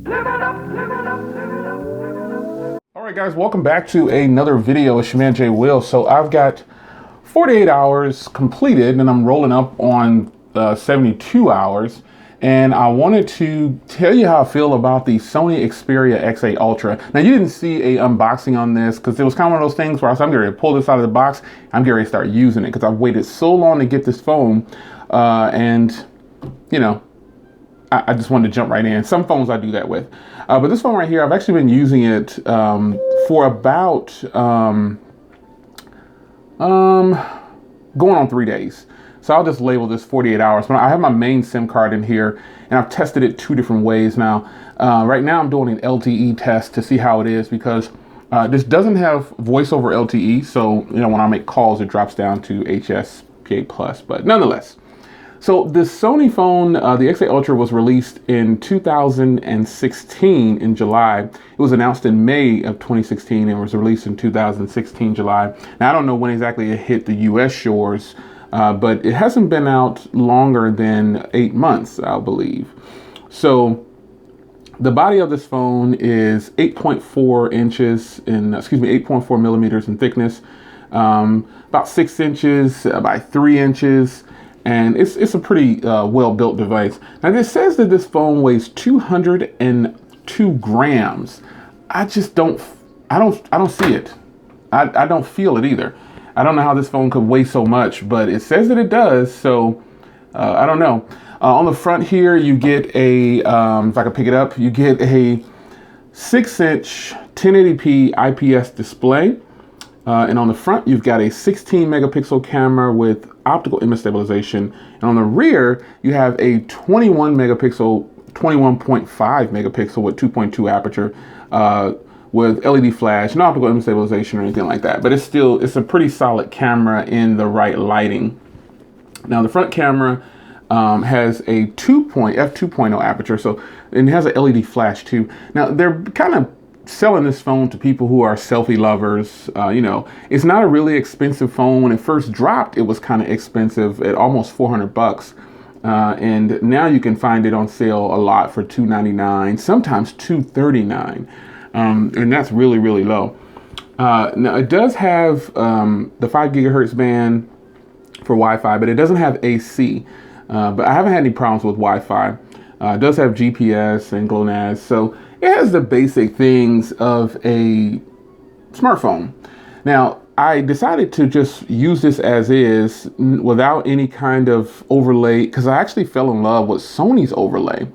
Alright guys, welcome back to another video. It's your man Jay Will. So I've got 48 hours completed and I'm rolling up on 72 hours. And I wanted to tell you how I feel about the Sony Xperia XA Ultra. Now you didn't see a unboxing on this because it was kind of one of those things where I'm getting ready to pull this out of the box. I'm getting ready to start using it because I've waited so long to get this phone. And you know, I just wanted to jump right in. Some phones I do that with. But this phone right here, I've actually been using it for about going on 3 days. So I'll just label this 48 hours. But I have my main SIM card in here and I've tested it 2 different ways now. Right now I'm doing an LTE test to see how it is because this doesn't have voice over LTE. So, you know, when I make calls, it drops down to HSPA+, but nonetheless. So this Sony phone, the XA Ultra, was released in 2016 in July. It was announced in May of 2016 and was released in 2016 July. Now I don't know when exactly it hit the US shores, but it hasn't been out longer than 8 months, I believe. So the body of this phone is 8.4 inches in, 8.4 millimeters in thickness, about 6 inches by 3 inches. And it's a pretty well-built device. Now this says that this phone weighs 202 grams. I just don't see it. I don't feel it either. I don't know how this phone could weigh so much, but it says that it does. So I don't know. On the front here, you get a, if I can pick it up, you get a 6-inch 1080p IPS display. And on the front, you've got a 16 megapixel camera with optical image stabilization. And on the rear, you have a 21.5 megapixel with 2.2 aperture with LED flash, no optical image stabilization or anything like that. But it's a pretty solid camera in the right lighting. Now the front camera has a f2.0 aperture, so and it has a LED flash too. Now they're kind of selling this phone to people who are selfie lovers. You know, it's not a really expensive phone. When it first dropped, it was kind of expensive at almost 400 bucks. And now you can find it on sale a lot for $299, sometimes $239. And that's really, really low. Now it does have the 5 gigahertz band for Wi-Fi, but it doesn't have AC. But I haven't had any problems with Wi-Fi. It does have GPS and GLONASS, so it has the basic things of a smartphone. Now, I decided to just use this as is without any kind of overlay because I actually fell in love with Sony's overlay.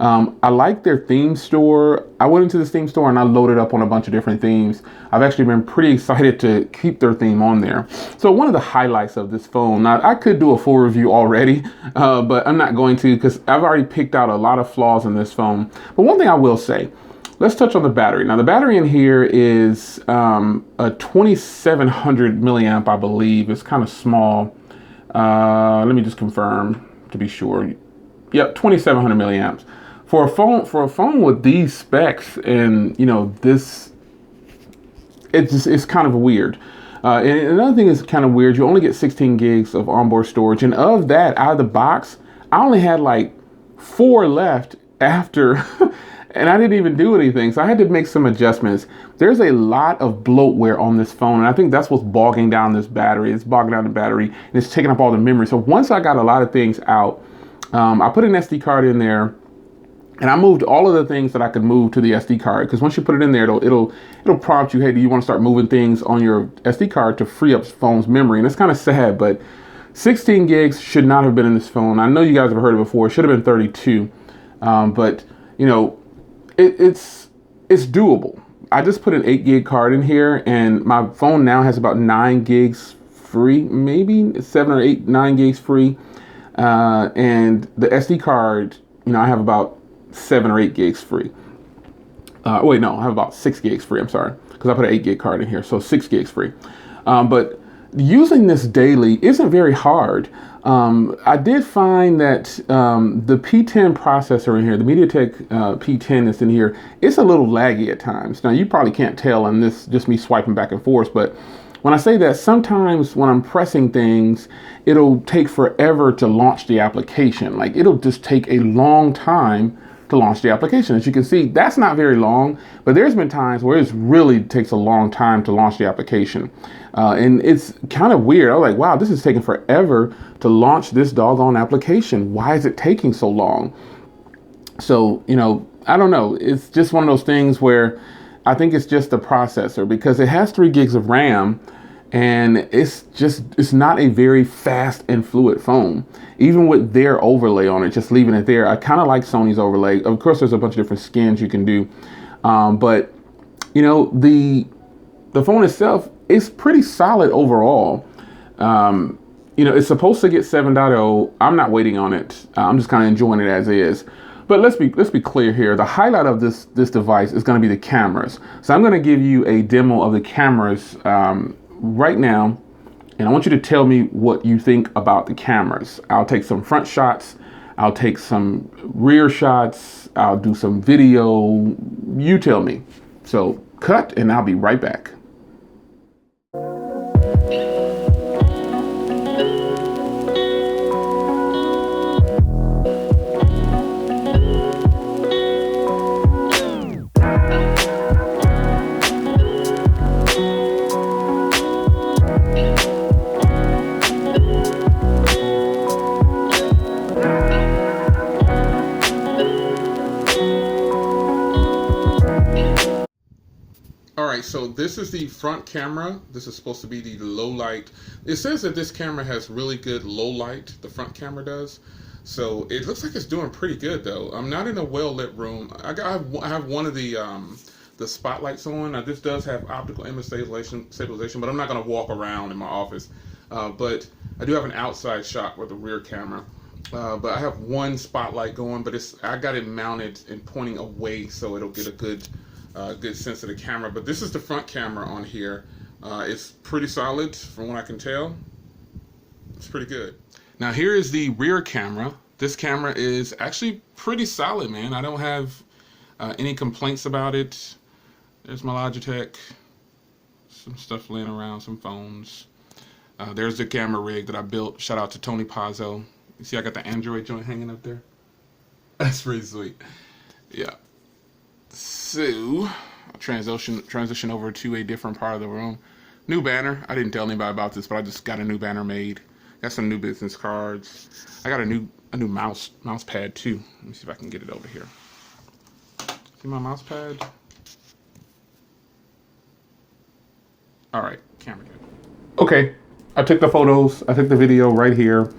I like their theme store. I went into this theme store and I loaded up on a bunch of different themes. I've actually been pretty excited to keep their theme on there. So one of the highlights of this phone, now I could do a full review already, but I'm not going to because I've already picked out a lot of flaws in this phone. But one thing I will say, let's touch on the battery. Now the battery in here is a 2700 milliamp, I believe. It's kind of small. Let me just confirm to be sure. Yep, 2700 milliamps. For a phone with these specs and you know this, it's kind of weird. And another thing is kind of weird. You only get 16 gigs of onboard storage, and of that, out of the box, I only had like 4 left after. And I didn't even do anything, so I had to make some adjustments. There's a lot of bloatware on this phone, and I think that's what's bogging down this battery. It's bogging down the battery, and it's taking up all the memory. So once I got a lot of things out, I put an SD card in there, and I moved all of the things that I could move to the SD card. Because once you put it in there, it'll prompt you, hey, do you want to start moving things on your SD card to free up phone's memory? And it's kind of sad, but 16 gigs should not have been in this phone. I know you guys have heard it before. It should have been 32, but you know, it's doable. I just put an 8 gig card in here and my phone now has about 9 gigs free, maybe 7 or 8, 9 gigs free. And the SD card, you know, I have about 7 or 8 gigs free. Wait, no, I have about 6 gigs free. I'm sorry, because I put an 8 gig card in here, so 6 gigs free. But using this daily isn't very hard. I did find that the P10 processor in here, the MediaTek P10 that's in here, it's a little laggy at times. Now you probably can't tell on this, just me swiping back and forth, but when I say that, sometimes when I'm pressing things, it'll take forever to launch the application. Like it'll just take a long time to launch the application. As you can see, that's not very long, but there's been times where it really takes a long time to launch the application. And it's kind of weird. I was like, wow, this is taking forever to launch this doggone application. Why is it taking so long? So, you know, I don't know. It's just one of those things where I think it's just the processor, because it has 3 gigs of RAM, and it's not a very fast and fluid phone. Even with their overlay on it, just leaving it there. I kind of like Sony's overlay. Of course, there's a bunch of different skins you can do. But, you know, the phone itself is pretty solid overall. You know, it's supposed to get 7.0. I'm not waiting on it. I'm just kind of enjoying it as is. But let's be clear here. The highlight of this device is going to be the cameras. So I'm going to give you a demo of the cameras right now, and I want you to tell me what you think about the cameras. I'll take some front shots. I'll take some rear shots. I'll do some video. You tell me. So cut, and I'll be right back. So this is the front camera. This is supposed to be the low light. It says that this camera has really good low light. The front camera does. So it looks like it's doing pretty good though. I'm not in a well lit room. I have one of the spotlights on. Now this does have optical image stabilization, but I'm not going to walk around in my office. But I do have an outside shot with a rear camera. But I have one spotlight going, but I got it mounted and pointing away so it'll get a good sense of the camera. But this is the front camera on here. It's pretty solid from what I can tell. It's pretty good. Now here is the rear camera. This camera is actually pretty solid, man. I don't have any complaints about it. There's my Logitech, some stuff laying around, some phones. There's the camera rig that I built. Shout out to Tony Pazzo. You see I got the Android joint hanging up there? That's pretty sweet. Yeah. So, I'll transition over to a different part of the room. New banner. I didn't tell anybody about this, but I just got a new banner made. Got some new business cards. I got a new mouse pad too. Let me see if I can get it over here. See my mouse pad? All right, camera good. Okay, I took the photos. I took the video right here.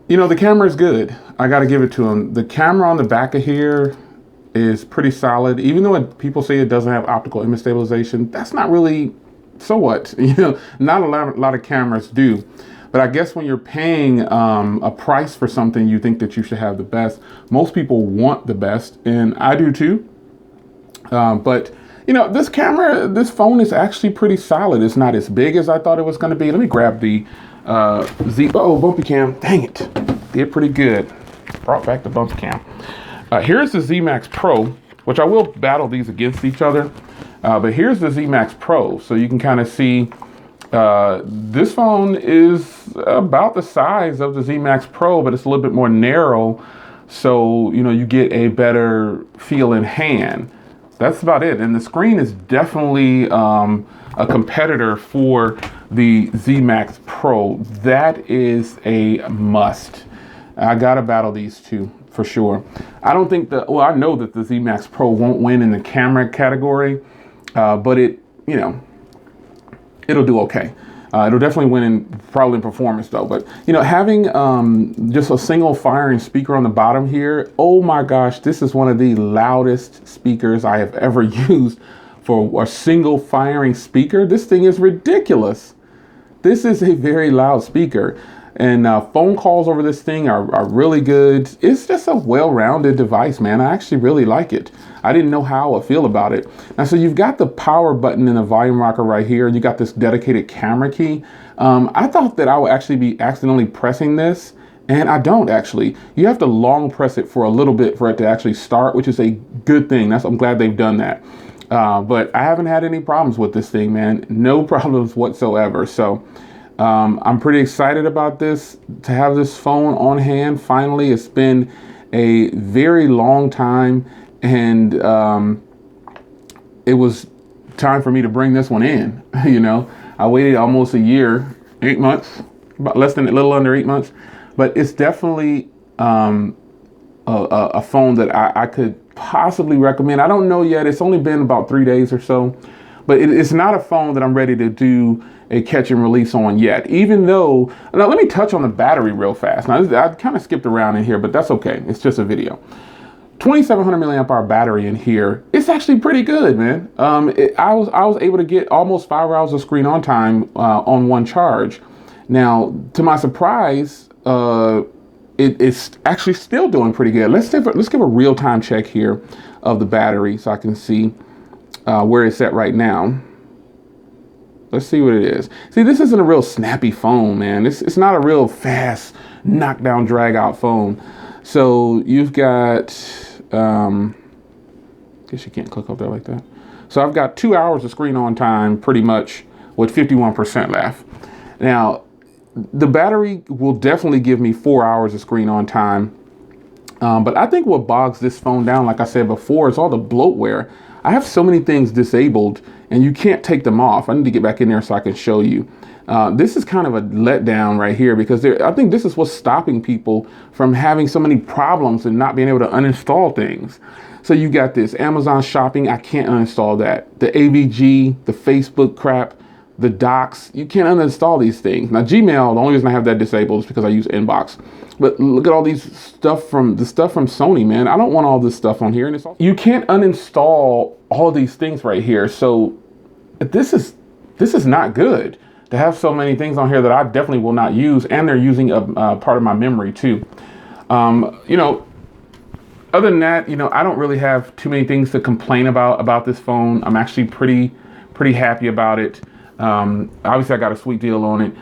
You know, the camera is good. I got to give it to them. The camera on the back of here is pretty solid. Even though people say it doesn't have optical image stabilization, that's not really, so what? You know, not a lot of cameras do. But I guess when you're paying a price for something, you think that you should have the best. Most people want the best, and I do too. But you know, this phone is actually pretty solid. It's not as big as I thought it was going to be. Let me grab the bumpy cam. Dang it, did pretty good. Brought back the bumpy cam. Here's the Z Max Pro, which I will battle these against each other. But here's the Z Max Pro, so you can kind of see this phone is about the size of the Z Max Pro, but it's a little bit more narrow, so you know you get a better feel in hand. That's about it. And the screen is definitely a competitor for the Z Max Pro. That is a must. I gotta battle these two for sure. I don't think I know that the Z Max Pro won't win in the camera category, but it'll do okay. It'll definitely win probably in performance though. But you know, having just a single firing speaker on the bottom here, oh my gosh, this is one of the loudest speakers I have ever used for a single firing speaker. This thing is ridiculous. This is a very loud speaker. And phone calls over this thing are really good. It's just a well-rounded device, man. I actually really like it. I didn't know how I feel about it. Now, so you've got the power button and the volume rocker right here. You got this dedicated camera key. I thought that I would actually be accidentally pressing this, and I don't actually. You have to long press it for a little bit for it to actually start, which is a good thing. I'm glad they've done that. But I haven't had any problems with this thing, man. No problems whatsoever. So I'm pretty excited about this, to have this phone on hand. Finally, it's been a very long time, and it was time for me to bring this one in. You know, I waited almost a year, 8 months, about a little under 8 months, but it's definitely a phone that I could possibly recommend. I don't know yet. It's only been about 3 days or so, but it's not a phone that I'm ready to do a catch and release on yet, even though, now let me touch on the battery real fast. Now I kind of skipped around in here, but that's okay. It's just a video. 2700 milliamp hour battery in here. It's actually pretty good, man. I was able to get almost 5 hours of screen on time on one charge. Now, to my surprise, it's actually still doing pretty good. Let's give a real-time check here of the battery so I can see where it's at right now. Let's see what it is. See, this isn't a real snappy phone, man. It's not a real fast knockdown, drag out phone. So you've got, guess you can't click up there like that. So I've got 2 hours of screen on time pretty much with 51% left. Now, the battery will definitely give me 4 hours of screen on time. But I think what bogs this phone down, like I said before, is all the bloatware. I have so many things disabled and you can't take them off. I need to get back in there so I can show you. This is kind of a letdown right here because I think this is what's stopping people from having so many problems and not being able to uninstall things. So you got this Amazon shopping. I can't uninstall that. The AVG, the Facebook crap, the docs, you can't uninstall these things. Now Gmail, the only reason I have that disabled is because I use Inbox. But look at all these stuff from Sony, man. I don't want all this stuff on here. And you can't uninstall all these things right here. So this is not good to have so many things on here that I definitely will not use. And they're using a part of my memory too. You know, other than that, you know, I don't really have too many things to complain about this phone. I'm actually pretty happy about it. Obviously I got a sweet deal on it.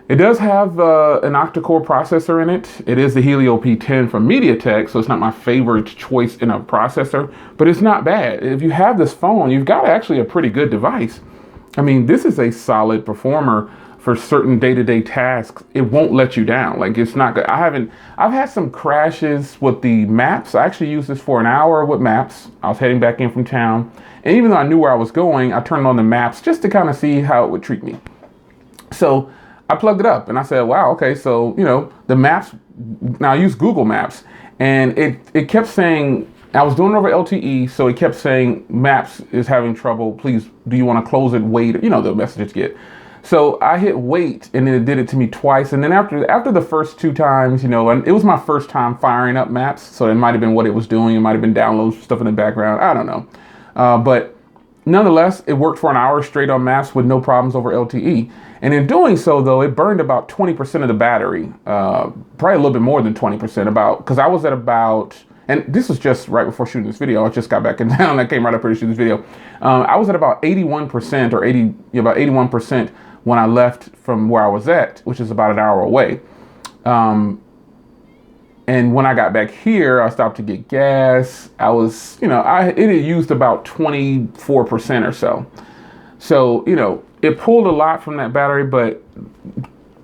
It does have an octa-core processor in it. It is the Helio P10 from MediaTek, so it's not my favorite choice in a processor, but it's not bad. If you have this phone, you've got actually a pretty good device. I mean, this is a solid performer for certain day-to-day tasks. It won't let you down. Like, it's not good. I've had some crashes with the maps. I actually used this for an hour with maps. I was heading back in from town. And even though I knew where I was going, I turned on the maps just to kind of see how it would treat me. So I plugged it up and I said, wow, okay, so, you know, the maps, now I use Google Maps, and it kept saying, I was doing it over LTE, so it kept saying, Maps is having trouble, please, do you want to close it, wait, you know, the messages get. So I hit wait, and then it did it to me twice, and then after the first 2 times, you know, and it was my first time firing up Maps, so it might have been what it was doing, it might have been downloading stuff in the background, I don't know. But nonetheless, it worked for an hour straight on Maps with no problems over LTE. And in doing so, though, it burned about 20% of the battery, probably a little bit more than 20%, because I was at about, and this was just right before shooting this video. I just got back in town. I came right up here to shoot this video. I was at about 81% or about 81% when I left from where I was at, which is about an hour away. And when I got back here, I stopped to get gas. I was, you know, it had used about 24% or so. So, you know, it pulled a lot from that battery, but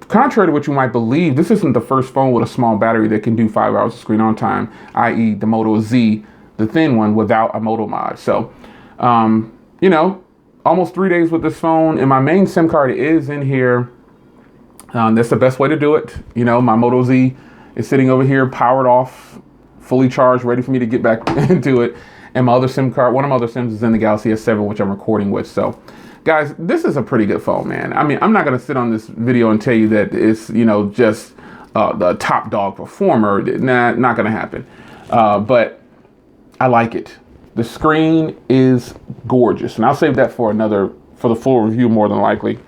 contrary to what you might believe, this isn't the first phone with a small battery that can do 5 hours of screen on time, i.e. the Moto Z, the thin one, without a Moto mod. So, you know, almost 3 days with this phone, and my main SIM card is in here. That's the best way to do it. You know, my Moto Z is sitting over here, powered off, fully charged, ready for me to get back into it. And my other SIM card, one of my other SIMs is in the Galaxy S7, which I'm recording with. So, guys, this is a pretty good phone, man. I mean, I'm not going to sit on this video and tell you that it's, you know, just the top dog performer. Nah, not going to happen. But I like it. The screen is gorgeous. And I'll save that for the full review more than likely.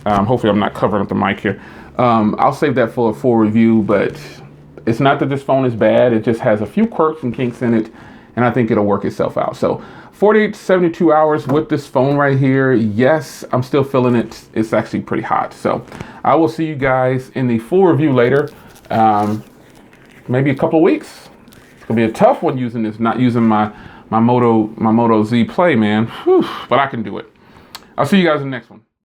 Hopefully I'm not covering up the mic here. I'll save that for a full review, but it's not that this phone is bad. It just has a few quirks and kinks in it, and I think it'll work itself out. So 48 to 72 hours with this phone right here. Yes, I'm still feeling it. It's actually pretty hot. So I will see you guys in the full review later. Maybe a couple of weeks. It's gonna be a tough one using this, not using my Moto Z Play, man. Whew, but I can do it. I'll see you guys in the next one.